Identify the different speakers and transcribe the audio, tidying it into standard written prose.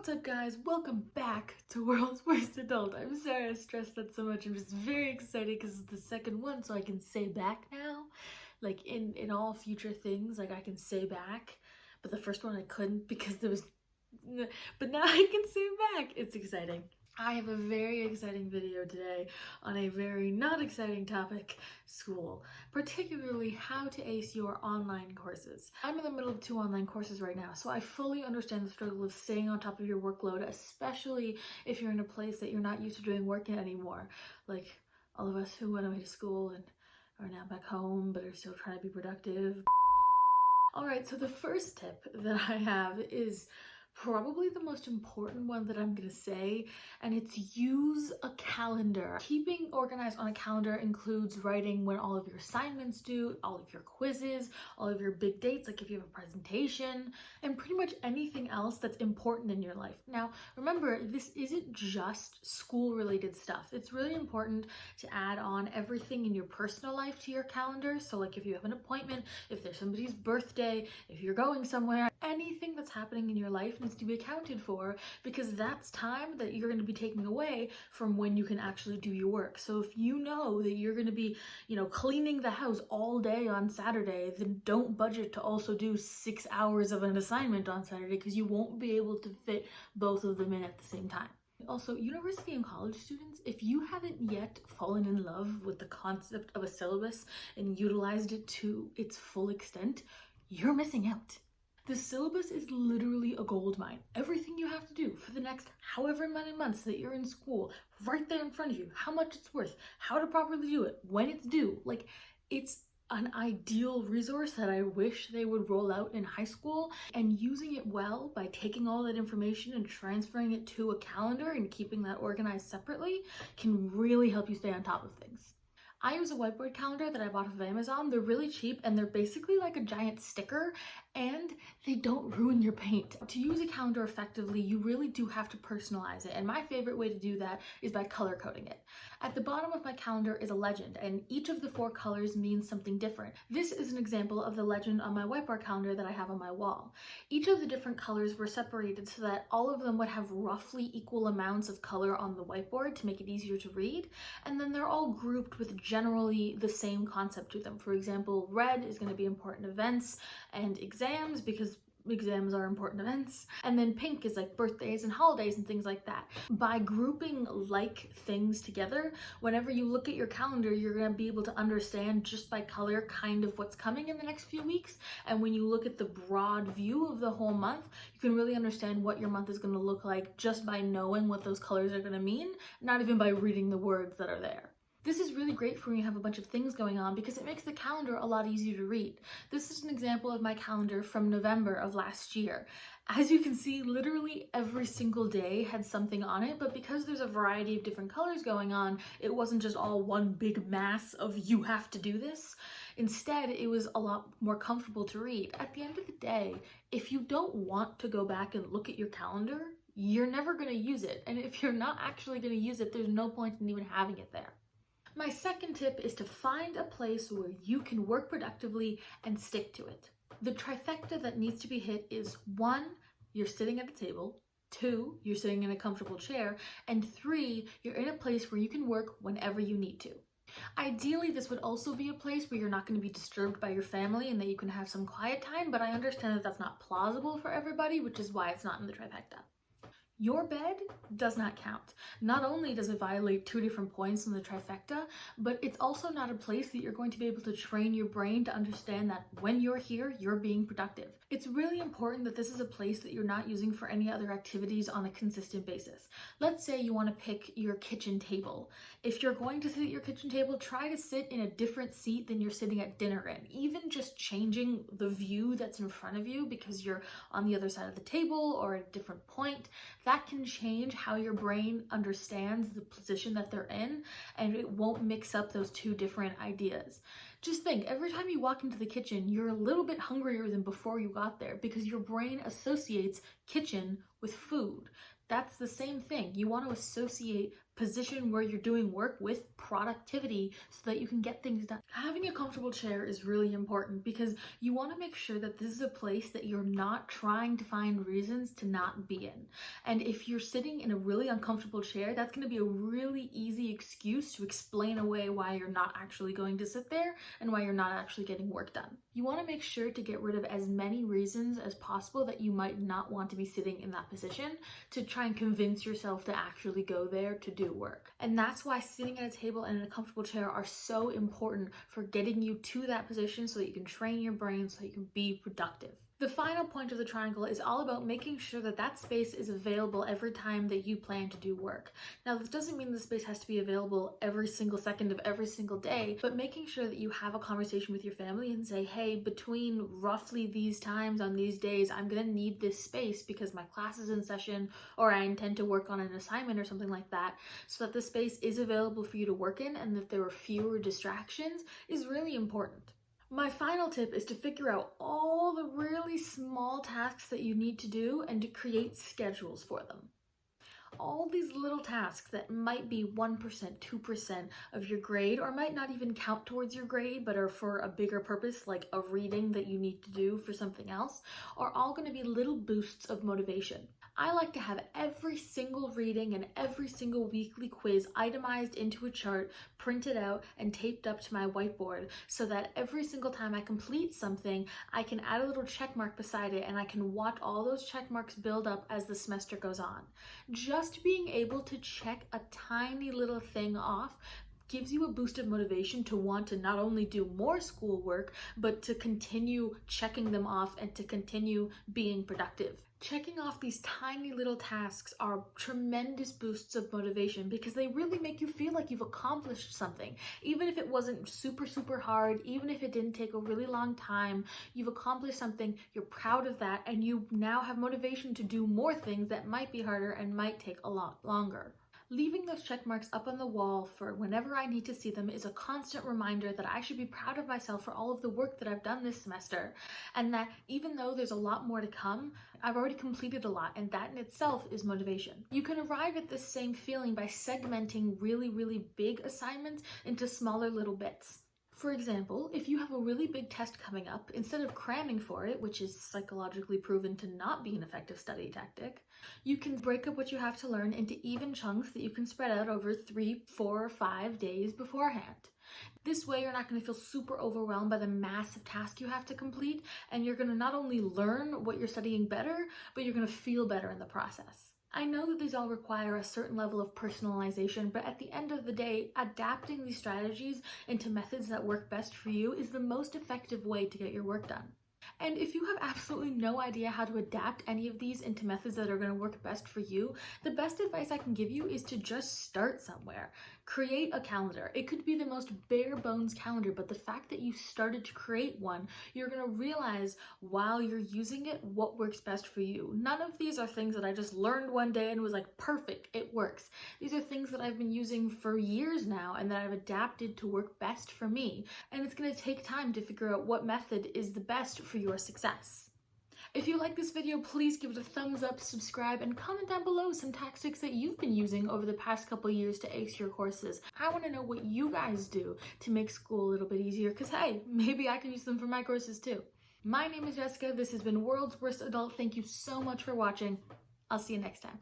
Speaker 1: What's up, guys? Welcome back to World's Worst Adult. I'm sorry I stressed that so much. I'm just very excited because it's the second one, so I can say back now. Like in all future things, like I can say back. But the first one I couldn't because there was... But now I can say back. It's exciting. I have a very exciting video today on a very not exciting topic, school, particularly how to ace your online courses. I'm in the middle of 2 online courses right now, so I fully understand the struggle of staying on top of your workload, especially if you're in a place that you're not used to doing work in anymore. Like all of us who went away to school and are now back home but are still trying to be productive. Alright, so the first tip that I have is probably the most important one that I'm gonna say, and it's use a calendar. Keeping organized on a calendar includes writing when all of your assignments due, all of your quizzes, all of your big dates, like if you have a presentation, and pretty much anything else that's important in your life. Now, remember, this isn't just school-related stuff. It's really important to add on everything in your personal life to your calendar. So like if you have an appointment, if there's somebody's birthday, if you're going somewhere, anything that's happening in your life needs to be accounted for, because that's time that you're going to be taking away from when you can actually do your work. So if you know that you're going to be, cleaning the house all day on Saturday, then don't budget to also do 6 hours of an assignment on Saturday, because you won't be able to fit both of them in at the same time. Also, university and college students, if you haven't yet fallen in love with the concept of a syllabus and utilized it to its full extent, you're missing out. The syllabus is literally a gold mine. Everything you have to do for the next however many months that you're in school, right there in front of you, how much it's worth, how to properly do it, when it's due. Like, it's an ideal resource that I wish they would roll out in high school, and using it well by taking all that information and transferring it to a calendar and keeping that organized separately can really help you stay on top of things. I use a whiteboard calendar that I bought off of Amazon. They're really cheap and they're basically like a giant sticker, and they don't ruin your paint. To use a calendar effectively, you really do have to personalize it, and my favorite way to do that is by color coding it. At the bottom of my calendar is a legend, and each of the 4 colors means something different. This is an example of the legend on my whiteboard calendar that I have on my wall. Each of the different colors were separated so that all of them would have roughly equal amounts of color on the whiteboard to make it easier to read, and then they're all grouped with generally the same concept to them. For example, red is going to be important events and exams, because exams are important events, and then pink is like birthdays and holidays and things like that. By grouping like things together, whenever you look at your calendar, you're going to be able to understand just by color kind of what's coming in the next few weeks, and when you look at the broad view of the whole month, you can really understand what your month is going to look like just by knowing what those colors are going to mean, not even by reading the words that are there. This is really great for when you have a bunch of things going on, because it makes the calendar a lot easier to read. This is an example of my calendar from November of last year. As you can see, literally every single day had something on it, but because there's a variety of different colors going on, it wasn't just all one big mass of you have to do this. Instead, it was a lot more comfortable to read. At the end of the day, if you don't want to go back and look at your calendar, you're never going to use it. And if you're not actually going to use it, there's no point in even having it there. My second tip is to find a place where you can work productively and stick to it. The trifecta that needs to be hit is 1, you're sitting at a table, 2, you're sitting in a comfortable chair, and 3, you're in a place where you can work whenever you need to. Ideally, this would also be a place where you're not going to be disturbed by your family and that you can have some quiet time, but I understand that that's not plausible for everybody, which is why it's not in the trifecta. Your bed does not count. Not only does it violate 2 different points in the trifecta, but it's also not a place that you're going to be able to train your brain to understand that when you're here, you're being productive. It's really important that this is a place that you're not using for any other activities on a consistent basis. Let's say you want to pick your kitchen table. If you're going to sit at your kitchen table, try to sit in a different seat than you're sitting at dinner in. Even just changing the view that's in front of you because you're on the other side of the table or at a different point, that can change how your brain understands the position that they're in, and it won't mix up those 2 different ideas. Just think, every time you walk into the kitchen, you're a little bit hungrier than before you got there, because your brain associates kitchen with food. That's the same thing. You want to associate position where you're doing work with productivity so that you can get things done. Having a comfortable chair is really important because you want to make sure that this is a place that you're not trying to find reasons to not be in. And if you're sitting in a really uncomfortable chair, that's going to be a really easy excuse to explain away why you're not actually going to sit there and why you're not actually getting work done. You want to make sure to get rid of as many reasons as possible that you might not want to be sitting in that position to try and convince yourself to actually go there to do work. And that's why sitting at a table and in a comfortable chair are so important for getting you to that position so that you can train your brain so that you can be productive. The final point of the triangle is all about making sure that that space is available every time that you plan to do work. Now, this doesn't mean the space has to be available every single second of every single day, but making sure that you have a conversation with your family and say, hey, between roughly these times on these days, I'm gonna need this space because my class is in session or I intend to work on an assignment or something like that, so that the space is available for you to work in and that there are fewer distractions is really important. My final tip is to figure out all the really small tasks that you need to do and to create schedules for them. All these little tasks that might be 1%, 2% of your grade, or might not even count towards your grade, but are for a bigger purpose, like a reading that you need to do for something else, are all going to be little boosts of motivation. I like to have every single reading and every single weekly quiz itemized into a chart, printed out, and taped up to my whiteboard so that every single time I complete something, I can add a little check mark beside it and I can watch all those check marks build up as the semester goes on. Just being able to check a tiny little thing off gives you a boost of motivation to want to not only do more schoolwork, but to continue checking them off and to continue being productive. Checking off these tiny little tasks are tremendous boosts of motivation because they really make you feel like you've accomplished something. Even if it wasn't super hard, even if it didn't take a really long time, you've accomplished something, you're proud of that, and you now have motivation to do more things that might be harder and might take a lot longer. Leaving those check marks up on the wall for whenever I need to see them is a constant reminder that I should be proud of myself for all of the work that I've done this semester, and that even though there's a lot more to come, I've already completed a lot, and that in itself is motivation. You can arrive at this same feeling by segmenting really big assignments into smaller little bits. For example, if you have a really big test coming up, instead of cramming for it, which is psychologically proven to not be an effective study tactic, you can break up what you have to learn into even chunks that you can spread out over 3, 4, or 5 days beforehand. This way, you're not going to feel super overwhelmed by the massive task you have to complete, and you're going to not only learn what you're studying better, but you're going to feel better in the process. I know that these all require a certain level of personalization, but at the end of the day, adapting these strategies into methods that work best for you is the most effective way to get your work done. And if you have absolutely no idea how to adapt any of these into methods that are going to work best for you, the best advice I can give you is to just start somewhere. Create a calendar. It could be the most bare bones calendar, but the fact that you started to create one, you're going to realize while you're using it what works best for you. None of these are things that I just learned one day and was like, perfect, it works. These are things that I've been using for years now and that I've adapted to work best for me. And it's going to take time to figure out what method is the best for your success. If you like this video, please give it a thumbs up, subscribe, and comment down below some tactics that you've been using over the past couple years to ace your courses. I want to know what you guys do to make school a little bit easier, because hey, maybe I can use them for my courses too. My name is Jessica. This has been World's Worst Adult. Thank you so much for watching. I'll see you next time.